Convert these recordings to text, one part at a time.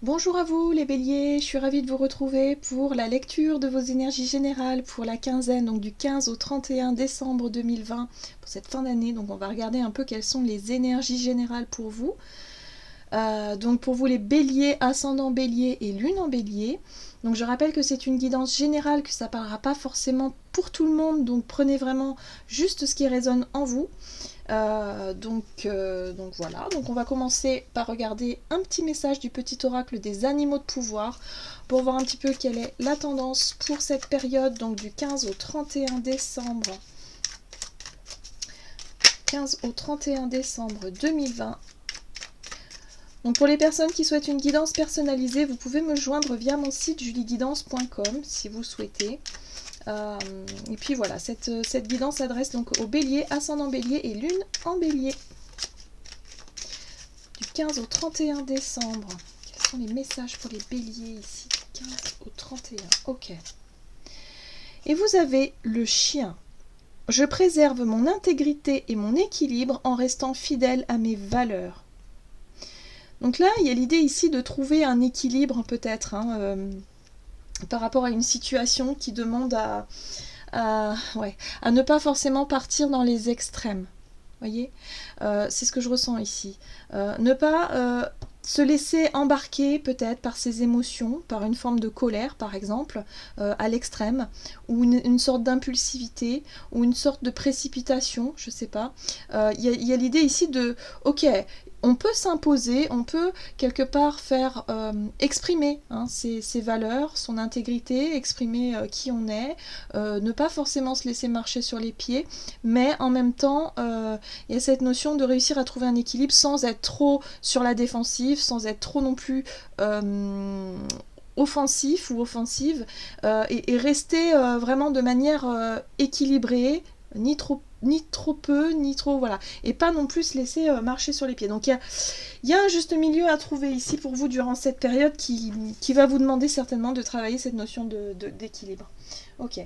Bonjour à vous les béliers, je suis ravie de vous retrouver pour la lecture de vos énergies générales pour la quinzaine, donc du 15 au 31 décembre 2020, pour cette fin d'année. Donc on va regarder un peu quelles sont les énergies générales pour vous. Donc pour vous les béliers, ascendant bélier et lune en bélier. Donc je rappelle que c'est une guidance générale, que ça ne parlera pas forcément pour tout le monde, donc prenez vraiment juste ce qui résonne en vous. Donc voilà, donc on va commencer par regarder un petit message du petit oracle des animaux de pouvoir pour voir un petit peu quelle est la tendance pour cette période, donc du 15 au 31 décembre 2020. Donc pour les personnes qui souhaitent une guidance personnalisée, vous pouvez me joindre via mon site julieguidance.com si vous souhaitez. Et puis voilà, cette guidance s'adresse donc aux béliers, ascendant bélier et lune en bélier. Du 15 au 31 décembre. Quels sont les messages pour les béliers ici? 15 au 31. Ok. Et vous avez le chien. Je préserve mon intégrité et mon équilibre en restant fidèle à mes valeurs. Donc là, il y a l'idée ici de trouver un équilibre peut-être par rapport à une situation qui demande à ne pas forcément partir dans les extrêmes. Voyez, c'est ce que je ressens ici. Ne pas se laisser embarquer peut-être par ses émotions, par une forme de colère par exemple, à l'extrême, ou une sorte d'impulsivité, ou une sorte de précipitation, je sais pas. Y a l'idée ici de, ok, on peut s'imposer, on peut quelque part faire exprimer ses valeurs, son intégrité, exprimer qui on est, ne pas forcément se laisser marcher sur les pieds, mais en même temps, il y a cette notion de réussir à trouver un équilibre sans être trop sur la défensive, sans être trop non plus offensif ou offensive, et rester vraiment de manière équilibrée, ni trop peu, ni trop, voilà, et pas non plus se laisser marcher sur les pieds. Donc il y a un juste milieu à trouver ici pour vous durant cette période qui va vous demander certainement de travailler cette notion d'équilibre. Ok,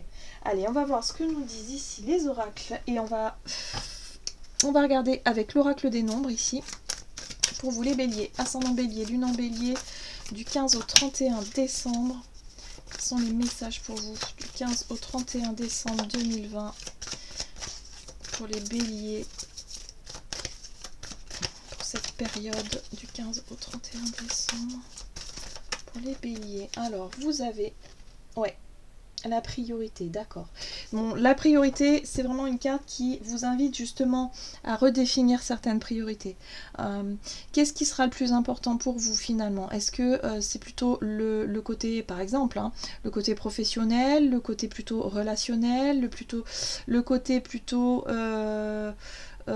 allez, on va voir ce que nous disent ici les oracles, et on va regarder avec l'oracle des nombres ici, pour vous les béliers, ascendant bélier, lune en bélier, du 15 au 31 décembre. Quels sont les messages pour vous du 15 au 31 décembre 2020 pour les béliers, pour cette période du 15 au 31 décembre pour les béliers. Alors vous avez la priorité, d'accord. Bon, la priorité, c'est vraiment une carte qui vous invite justement à redéfinir certaines priorités. Qu'est-ce qui sera le plus important pour vous finalement? Est-ce que c'est plutôt le côté, par exemple, le côté professionnel, le côté plutôt relationnel, le côté plutôt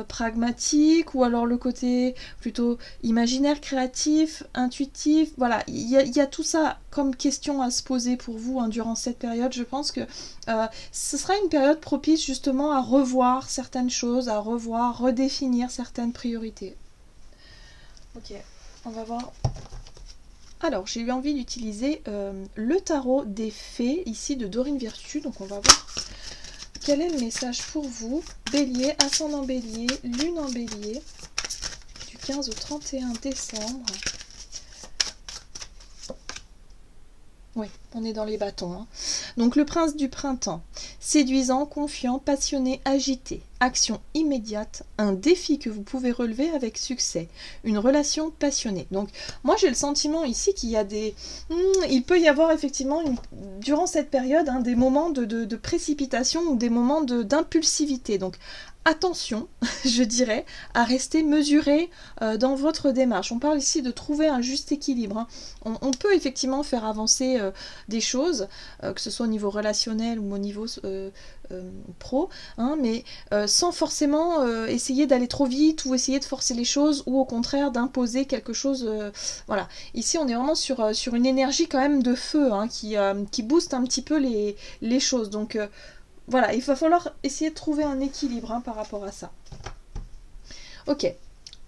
pragmatique, ou alors le côté plutôt imaginaire, créatif, intuitif? Voilà, il y a tout ça comme question à se poser pour vous durant cette période. Je pense que ce sera une période propice justement à revoir certaines choses, à redéfinir certaines priorités. Ok, on va voir. Alors, j'ai eu envie d'utiliser le tarot des fées ici de Dorine Virtue, donc on va voir quel est le message pour vous, bélier, ascendant bélier, lune en bélier, du 15 au 31 décembre. Oui, on est dans les bâtons. Donc le prince du printemps, séduisant, confiant, passionné, agité, action immédiate, un défi que vous pouvez relever avec succès, une relation passionnée. Donc moi j'ai le sentiment ici qu'il y a il peut y avoir effectivement durant cette période des moments de précipitation ou des moments d'impulsivité. Donc attention, je dirais, à rester mesuré dans votre démarche. On parle ici de trouver un juste équilibre. On peut effectivement faire avancer des choses, que ce soit au niveau relationnel ou au niveau pro, mais sans forcément essayer d'aller trop vite ou essayer de forcer les choses, ou au contraire d'imposer quelque chose. Voilà. Ici, on est vraiment sur une énergie quand même de feu qui booste un petit peu les choses. Donc voilà, il va falloir essayer de trouver un équilibre par rapport à ça. Ok,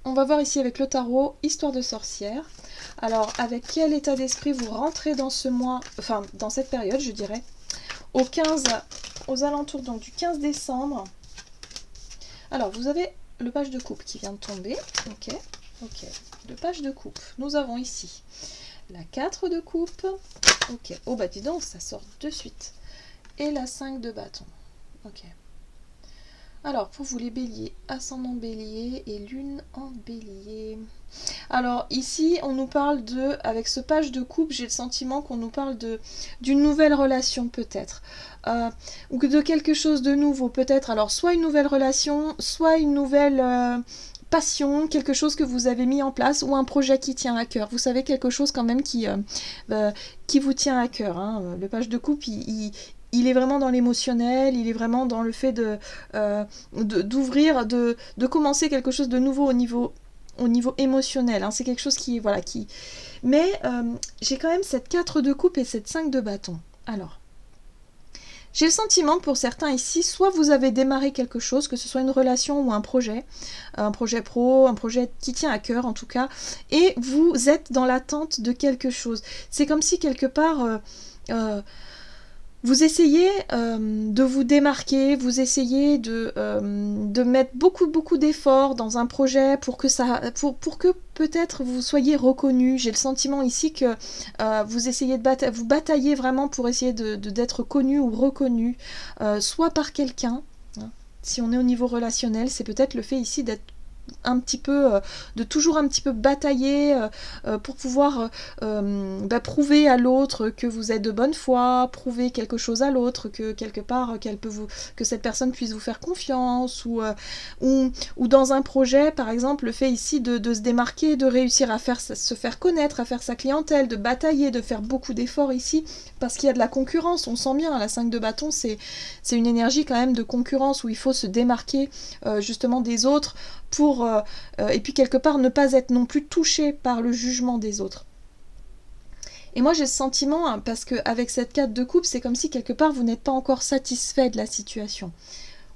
on va voir ici avec le tarot Histoire de sorcière. Alors, avec quel état d'esprit vous rentrez dans ce mois, enfin dans cette période, je dirais, aux alentours donc du 15 décembre. Alors, vous avez le page de coupe qui vient de tomber. Ok, le page de coupe. Nous avons ici La 4 de coupe. Ok. Oh bah dis donc, ça sort de suite. Et la 5 de bâton. Ok. Alors, pour vous les béliers, ascendant bélier et lune en bélier. Alors, ici, on nous parle de, avec ce page de coupe, j'ai le sentiment qu'on nous parle d'une nouvelle relation peut-être. Ou de quelque chose de nouveau peut-être. Alors, soit une nouvelle relation, soit une nouvelle passion, quelque chose que vous avez mis en place, ou un projet qui tient à cœur. Vous savez, quelque chose quand même qui vous tient à cœur. Hein. Le page de coupe, il est vraiment dans l'émotionnel, il est vraiment dans le fait d'ouvrir, de commencer quelque chose de nouveau au niveau émotionnel. Hein. C'est quelque chose qui... Voilà, qui... Mais j'ai quand même cette 4 de coupe et cette 5 de bâton. Alors, j'ai le sentiment que pour certains ici, soit vous avez démarré quelque chose, que ce soit une relation ou un projet pro, un projet qui tient à cœur en tout cas, et vous êtes dans l'attente de quelque chose. C'est comme si quelque part... vous essayez de vous démarquer, vous essayez de mettre beaucoup d'efforts dans un projet pour que peut-être vous soyez reconnu. J'ai le sentiment ici que vous essayez vous bataillez vraiment pour essayer d'être connu ou reconnu, soit par quelqu'un. Hein. Si on est au niveau relationnel, c'est peut-être le fait ici d'être un petit peu de toujours un petit peu batailler pour pouvoir prouver à l'autre que vous êtes de bonne foi, prouver quelque chose à l'autre, que quelque part que cette personne puisse vous faire confiance, ou dans un projet par exemple, le fait ici de se démarquer, de réussir à se faire connaître, à faire sa clientèle, de batailler, de faire beaucoup d'efforts ici parce qu'il y a de la concurrence. On sent bien, la 5 de bâton, c'est une énergie quand même de concurrence où il faut se démarquer justement des autres et puis quelque part ne pas être non plus touché par le jugement des autres. Et moi j'ai ce sentiment, hein, parce qu'avec cette 4 de coupe, c'est comme si quelque part vous n'êtes pas encore satisfait de la situation.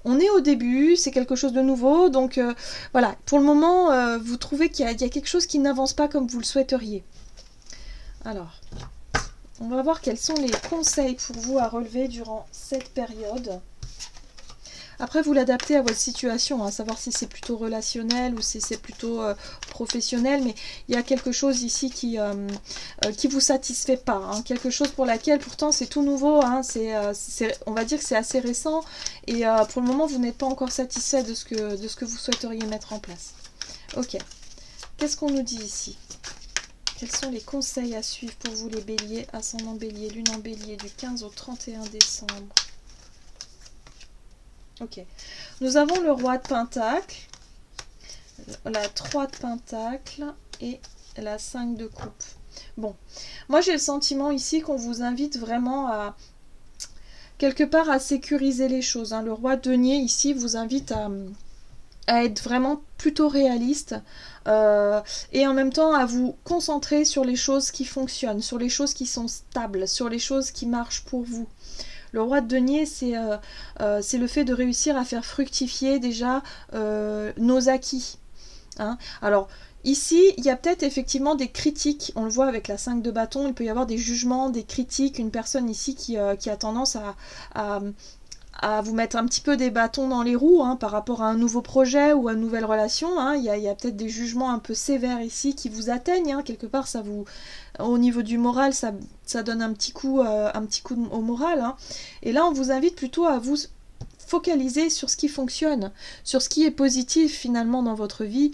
On est au début, c'est quelque chose de nouveau, donc voilà, pour le moment, vous trouvez qu'il y a quelque chose qui n'avance pas comme vous le souhaiteriez. Alors, on va voir quels sont les conseils pour vous à relever durant cette période. Après, vous l'adaptez à votre situation, à savoir si c'est plutôt relationnel ou si c'est plutôt professionnel, mais il y a quelque chose ici qui vous satisfait pas, hein, quelque chose pour laquelle pourtant c'est tout nouveau, hein, on va dire que c'est assez récent, et pour le moment vous n'êtes pas encore satisfait de ce que vous souhaiteriez mettre en place. Ok, qu'est-ce qu'on nous dit ici ? Quels sont les conseils à suivre pour vous les béliers, ascendant bélier, lune en bélier, du 15 au 31 décembre ? Ok, nous avons le roi de Pentacle, la 3 de Pentacle et la 5 de coupe. Bon, moi j'ai le sentiment ici qu'on vous invite vraiment à, quelque part, à sécuriser les choses. Hein. Le roi de denier ici vous invite à être vraiment plutôt réaliste et en même temps à vous concentrer sur les choses qui fonctionnent, sur les choses qui sont stables, sur les choses qui marchent pour vous. Le roi de denier, c'est le fait de réussir à faire fructifier déjà nos acquis. Hein. Alors, ici, il y a peut-être effectivement des critiques. On le voit avec la 5 de bâton, il peut y avoir des jugements, des critiques. Une personne ici qui a tendance à vous mettre un petit peu des bâtons dans les roues, hein, par rapport à un nouveau projet ou à une nouvelle relation. Hein. Il y a peut-être des jugements un peu sévères ici qui vous atteignent. Hein. Quelque part, ça vous... Au niveau du moral, ça donne un petit coup au moral. Hein. Et là, on vous invite plutôt à vous focaliser sur ce qui fonctionne, sur ce qui est positif finalement dans votre vie,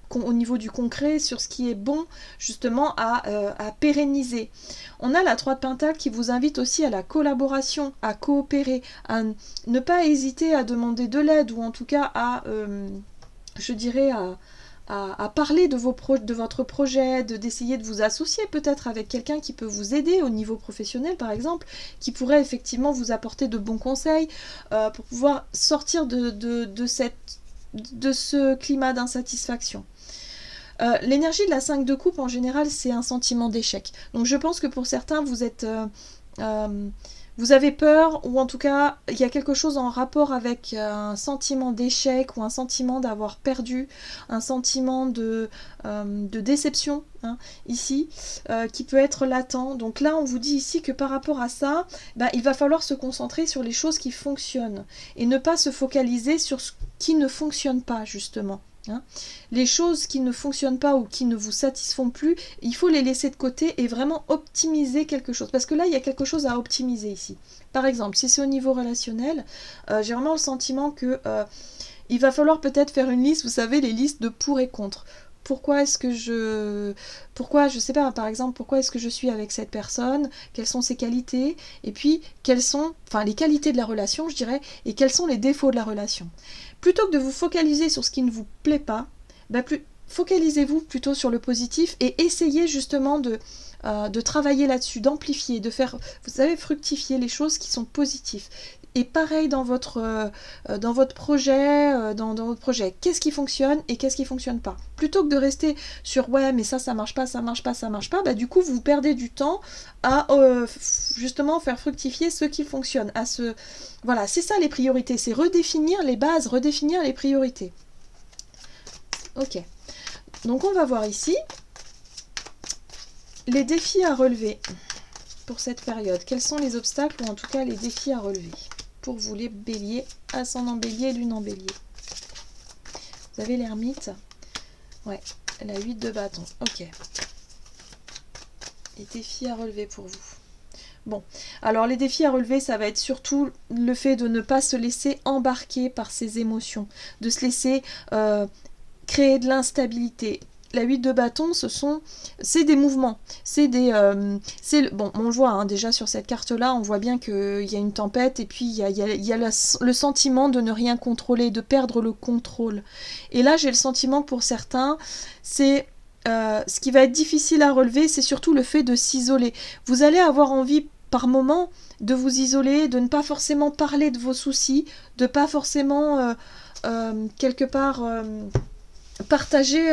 au niveau du concret, sur ce qui est bon justement à pérenniser. On a la 3 de Pentacle qui vous invite aussi à la collaboration, à coopérer, à ne pas hésiter à demander de l'aide, ou en tout cas je dirais à parler de votre projet, d'essayer de vous associer peut-être avec quelqu'un qui peut vous aider au niveau professionnel par exemple, qui pourrait effectivement vous apporter de bons conseils pour pouvoir sortir de ce climat d'insatisfaction. L'énergie de la 5 de coupe en général, c'est un sentiment d'échec. Donc je pense que pour certains vous avez peur, ou en tout cas il y a quelque chose en rapport avec un sentiment d'échec ou un sentiment d'avoir perdu, un sentiment de déception, hein, ici, qui peut être latent. Donc là on vous dit ici que par rapport à ça, il va falloir se concentrer sur les choses qui fonctionnent et ne pas se focaliser sur ce qui ne fonctionne pas justement. Hein. Les choses qui ne fonctionnent pas ou qui ne vous satisfont plus, il faut les laisser de côté et vraiment optimiser quelque chose. Parce que là, il y a quelque chose à optimiser ici. Par exemple, si c'est au niveau relationnel, j'ai vraiment le sentiment que il va falloir peut-être faire une liste, vous savez, les listes de pour et contre. Pourquoi je sais pas, par exemple, pourquoi est-ce que je suis avec cette personne, quelles sont ses qualités, et puis quelles sont, enfin les qualités de la relation, je dirais, et quels sont les défauts de la relation. Plutôt que de vous focaliser sur ce qui ne vous plaît pas, focalisez-vous plutôt sur le positif et essayez justement de travailler là-dessus, d'amplifier, de faire, vous savez, fructifier les choses qui sont positives. Et pareil dans votre projet, qu'est-ce qui fonctionne et qu'est-ce qui fonctionne pas. Plutôt que de rester sur ouais mais ça marche pas, ça marche pas, ça marche pas, du coup vous perdez du temps à justement faire fructifier ce qui fonctionne. Voilà, c'est ça les priorités, c'est redéfinir les bases, redéfinir les priorités. Ok, donc on va voir ici les défis à relever pour cette période. Quels sont les obstacles ou en tout cas les défis à relever pour vous les béliers, ascendant bélier, lune en bélier. Vous avez l'ermite. Ouais, la 8 de bâton. Ok. Les défis à relever pour vous. Bon, alors les défis à relever, ça va être surtout le fait de ne pas se laisser embarquer par ses émotions, de se laisser créer de l'instabilité. La 8 de bâton, c'est des mouvements, bon, on le voit hein, déjà sur cette carte-là, on voit bien qu'il y a une tempête et puis il y a le sentiment de ne rien contrôler, de perdre le contrôle. Et là, j'ai le sentiment que pour certains, c'est ce qui va être difficile à relever, c'est surtout le fait de s'isoler. Vous allez avoir envie par moment de vous isoler, de ne pas forcément parler de vos soucis, de pas forcément quelque part partager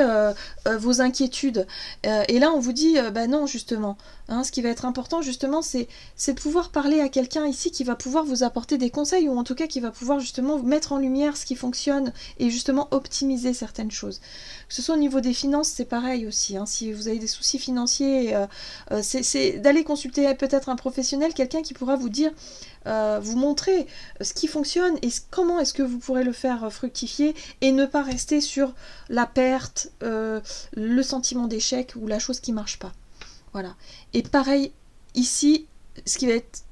vos inquiétudes. Et là, on vous dit, non, justement. Hein, ce qui va être important, justement, c'est de pouvoir parler à quelqu'un ici qui va pouvoir vous apporter des conseils, ou en tout cas qui va pouvoir justement mettre en lumière ce qui fonctionne et justement optimiser certaines choses. Que ce soit au niveau des finances, c'est pareil aussi. Hein, si vous avez des soucis financiers, c'est d'aller consulter peut-être un professionnel, quelqu'un qui pourra vous dire, vous montrer ce qui fonctionne et comment est-ce que vous pourrez le faire fructifier et ne pas rester sur la perte, le sentiment d'échec ou la chose qui marche pas. Voilà. Et pareil, ici, ce qui va être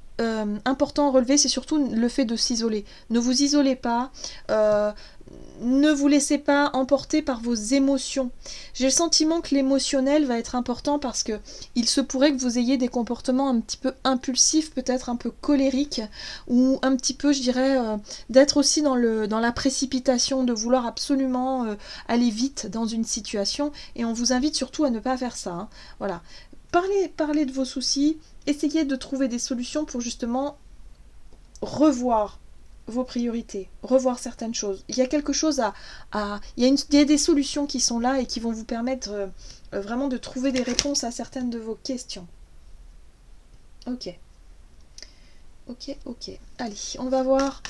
important à relever, c'est surtout le fait de s'isoler. Ne vous isolez pas, ne vous laissez pas emporter par vos émotions. J'ai le sentiment que l'émotionnel va être important parce que il se pourrait que vous ayez des comportements un petit peu impulsifs, peut-être un peu colériques, ou un petit peu, je dirais, d'être aussi dans la précipitation, de vouloir absolument aller vite dans une situation, et on vous invite surtout à ne pas faire ça. Hein. Voilà. Parlez de vos soucis, essayez de trouver des solutions pour justement revoir vos priorités, revoir certaines choses. Il y a quelque chose il y a des solutions qui sont là et qui vont vous permettre vraiment de trouver des réponses à certaines de vos questions. Ok. Allez, on va voir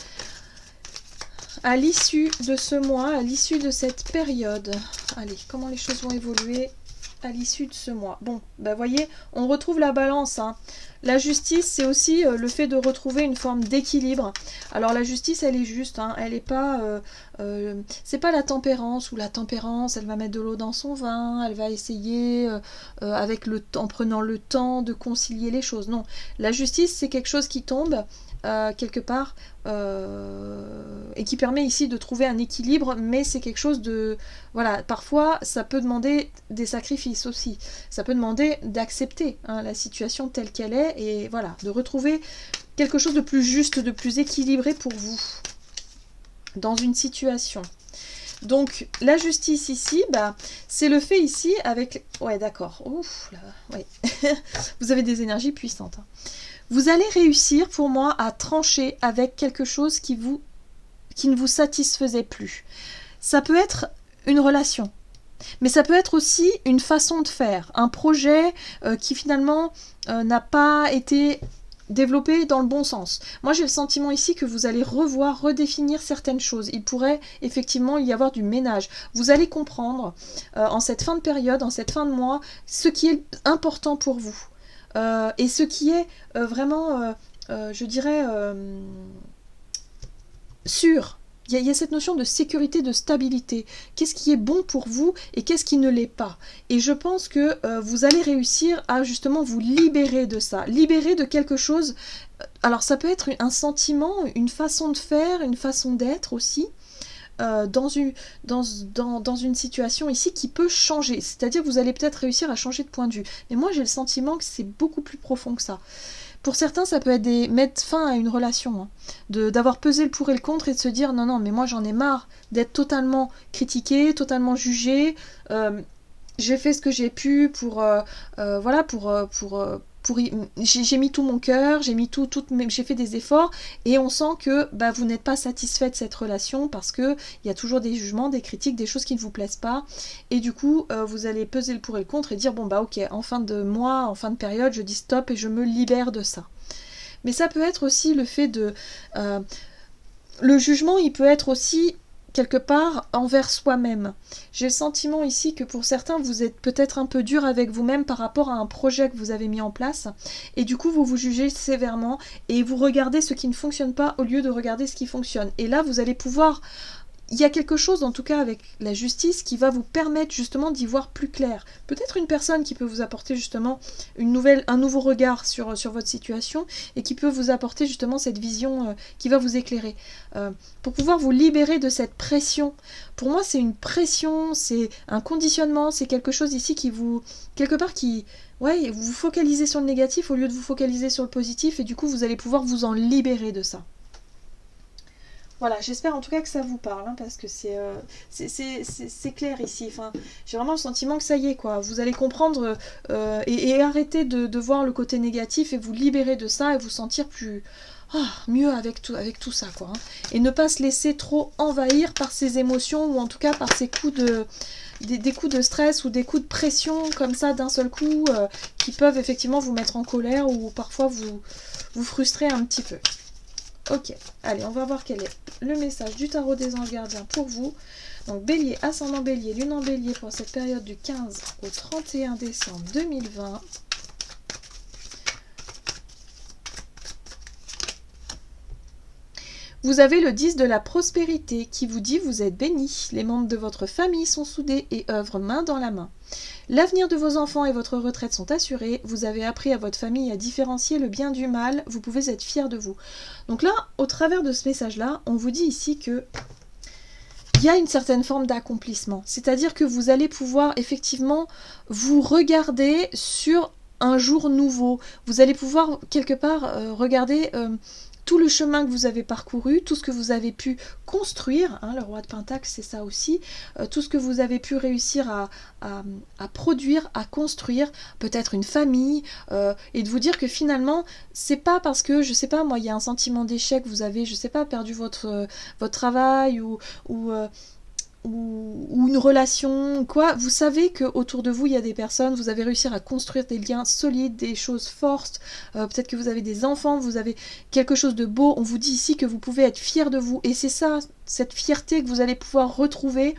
à l'issue de ce mois, à l'issue de cette période. Allez, comment les choses vont évoluer à l'issue de ce mois. Bon, voyez, on retrouve la balance. Hein. La justice, c'est aussi le fait de retrouver une forme d'équilibre. Alors la justice, elle est juste, hein, elle n'est pas... c'est pas la tempérance, ou la tempérance, elle va mettre de l'eau dans son vin, elle va essayer, en prenant le temps de concilier les choses. Non, la justice, c'est quelque chose qui tombe quelque part et qui permet ici de trouver un équilibre, mais c'est quelque chose de... Voilà, parfois, ça peut demander des sacrifices aussi. Ça peut demander d'accepter la situation telle qu'elle est et voilà, de retrouver quelque chose de plus juste, de plus équilibré pour vous dans une situation. Donc, la justice ici, c'est le fait ici avec... Ouais, d'accord. Ouf, là, ouais. Vous avez des énergies puissantes. Hein. Vous allez réussir, pour moi, à trancher avec quelque chose qui ne vous satisfaisait plus. Ça peut être une relation, mais ça peut être aussi une façon de faire, un projet qui finalement n'a pas été développé dans le bon sens. Moi, j'ai le sentiment ici que vous allez redéfinir certaines choses. Il pourrait effectivement y avoir du ménage. Vous allez comprendre en cette fin de période, en cette fin de mois, ce qui est important pour vous. Et ce qui est vraiment, je dirais, sûr. il y a cette notion de sécurité, de stabilité. Qu'est-ce qui est bon pour vous et qu'est-ce qui ne l'est pas? Et je pense que vous allez réussir à justement vous libérer de ça, libérer de quelque chose. Alors ça peut être un sentiment, une façon de faire, une façon d'être aussi, dans une situation ici qui peut changer. C'est-à-dire que vous allez peut-être réussir à changer de point de vue. Mais moi j'ai le sentiment que c'est beaucoup plus profond que ça. Pour certains, ça peut être mettre fin à une relation, hein, d'avoir pesé le pour et le contre et de se dire non, non, mais moi j'en ai marre d'être totalement critiqué, totalement jugé. J'ai fait ce que j'ai pu pour voilà, j'ai mis tout mon cœur, j'ai fait des efforts et on sent que bah, vous n'êtes pas satisfait de cette relation parce que il y a toujours des jugements, des critiques, des choses qui ne vous plaisent pas et du coup vous allez peser le pour et le contre et dire bon bah ok, en fin de mois, en fin de période, je dis stop et je me libère de ça. Mais ça peut être aussi le fait de le jugement, il peut être aussi quelque part envers soi-même. J'ai le sentiment ici que pour certains, vous êtes peut-être un peu dur avec vous-même par rapport à un projet que vous avez mis en place et du coup, vous vous jugez sévèrement et vous regardez ce qui ne fonctionne pas au lieu de regarder ce qui fonctionne. Et là, vous allez pouvoir... Il y a quelque chose, en tout cas avec la justice, qui va vous permettre justement d'y voir plus clair. Peut-être une personne qui peut vous apporter justement un nouveau regard sur votre situation et qui peut vous apporter justement cette vision qui va vous éclairer. Pour pouvoir vous libérer de cette pression. Pour moi, c'est une pression, c'est un conditionnement, c'est quelque chose ici qui vous... quelque part qui... Ouais, vous focalisez sur le négatif au lieu de vous focaliser sur le positif et du coup, vous allez pouvoir vous en libérer de ça. Voilà, j'espère en tout cas que ça vous parle, hein, parce que c'est clair ici. Enfin, j'ai vraiment le sentiment que ça y est, quoi. Vous allez comprendre et arrêter de voir le côté négatif et vous libérer de ça et vous sentir plus mieux avec tout ça, quoi. Hein. Et ne pas se laisser trop envahir par ces émotions ou en tout cas par ces coups des coups de stress ou des coups de pression comme ça d'un seul coup qui peuvent effectivement vous mettre en colère ou parfois vous frustrer un petit peu. Ok, allez, on va voir quel est le message du tarot des anges gardiens pour vous. Donc Bélier, ascendant Bélier, lune en Bélier pour cette période du 15 au 31 décembre 2020. Vous avez le 10 de la prospérité qui vous dit vous êtes béni. Les membres de votre famille sont soudés et œuvrent main dans la main. L'avenir de vos enfants et votre retraite sont assurés. Vous avez appris à votre famille à différencier le bien du mal. Vous pouvez être fiers de vous. Donc là, au travers de ce message-là, on vous dit ici que il y a une certaine forme d'accomplissement. C'est-à-dire que vous allez pouvoir effectivement vous regarder sur un jour nouveau. Vous allez pouvoir quelque part regarder... tout le chemin que vous avez parcouru, tout ce que vous avez pu construire, hein, le roi de Pentacle c'est ça aussi, tout ce que vous avez pu réussir à produire, à construire, peut-être une famille, et de vous dire que finalement, c'est pas parce que, je sais pas moi, il y a un sentiment d'échec, vous avez, je sais pas, perdu votre travail ou une relation, quoi, vous savez que autour de vous il y a des personnes, vous avez réussi à construire des liens solides, des choses fortes, peut-être que vous avez des enfants, vous avez quelque chose de beau, on vous dit ici que vous pouvez être fiers de vous, et c'est ça, cette fierté que vous allez pouvoir retrouver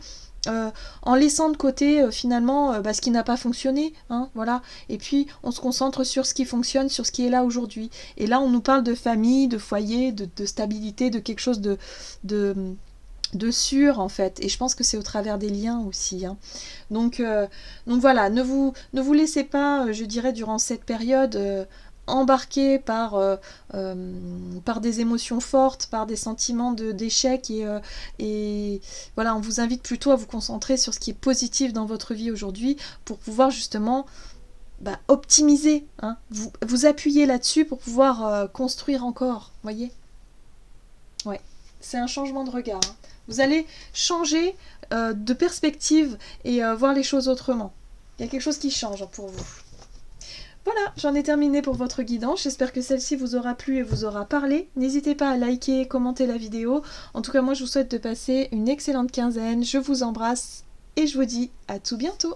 en laissant de côté finalement ce qui n'a pas fonctionné, hein, voilà, et puis on se concentre sur ce qui fonctionne, sur ce qui est là aujourd'hui, et là on nous parle de famille, de foyer, de stabilité, de quelque chose de sûr en fait, et je pense que c'est au travers des liens aussi, hein. Donc voilà, ne vous laissez pas, je dirais, durant cette période embarquer par des émotions fortes, par des sentiments d'échec et voilà, on vous invite plutôt à vous concentrer sur ce qui est positif dans votre vie aujourd'hui pour pouvoir justement optimiser, hein, vous appuyer là-dessus pour pouvoir construire encore, voyez. Ouais, c'est un changement de regard, hein. Vous allez changer de perspective et voir les choses autrement. Il y a quelque chose qui change pour vous. Voilà, j'en ai terminé pour votre guidance. J'espère que celle-ci vous aura plu et vous aura parlé. N'hésitez pas à liker, commenter la vidéo. En tout cas, moi, je vous souhaite de passer une excellente quinzaine. Je vous embrasse et je vous dis à tout bientôt.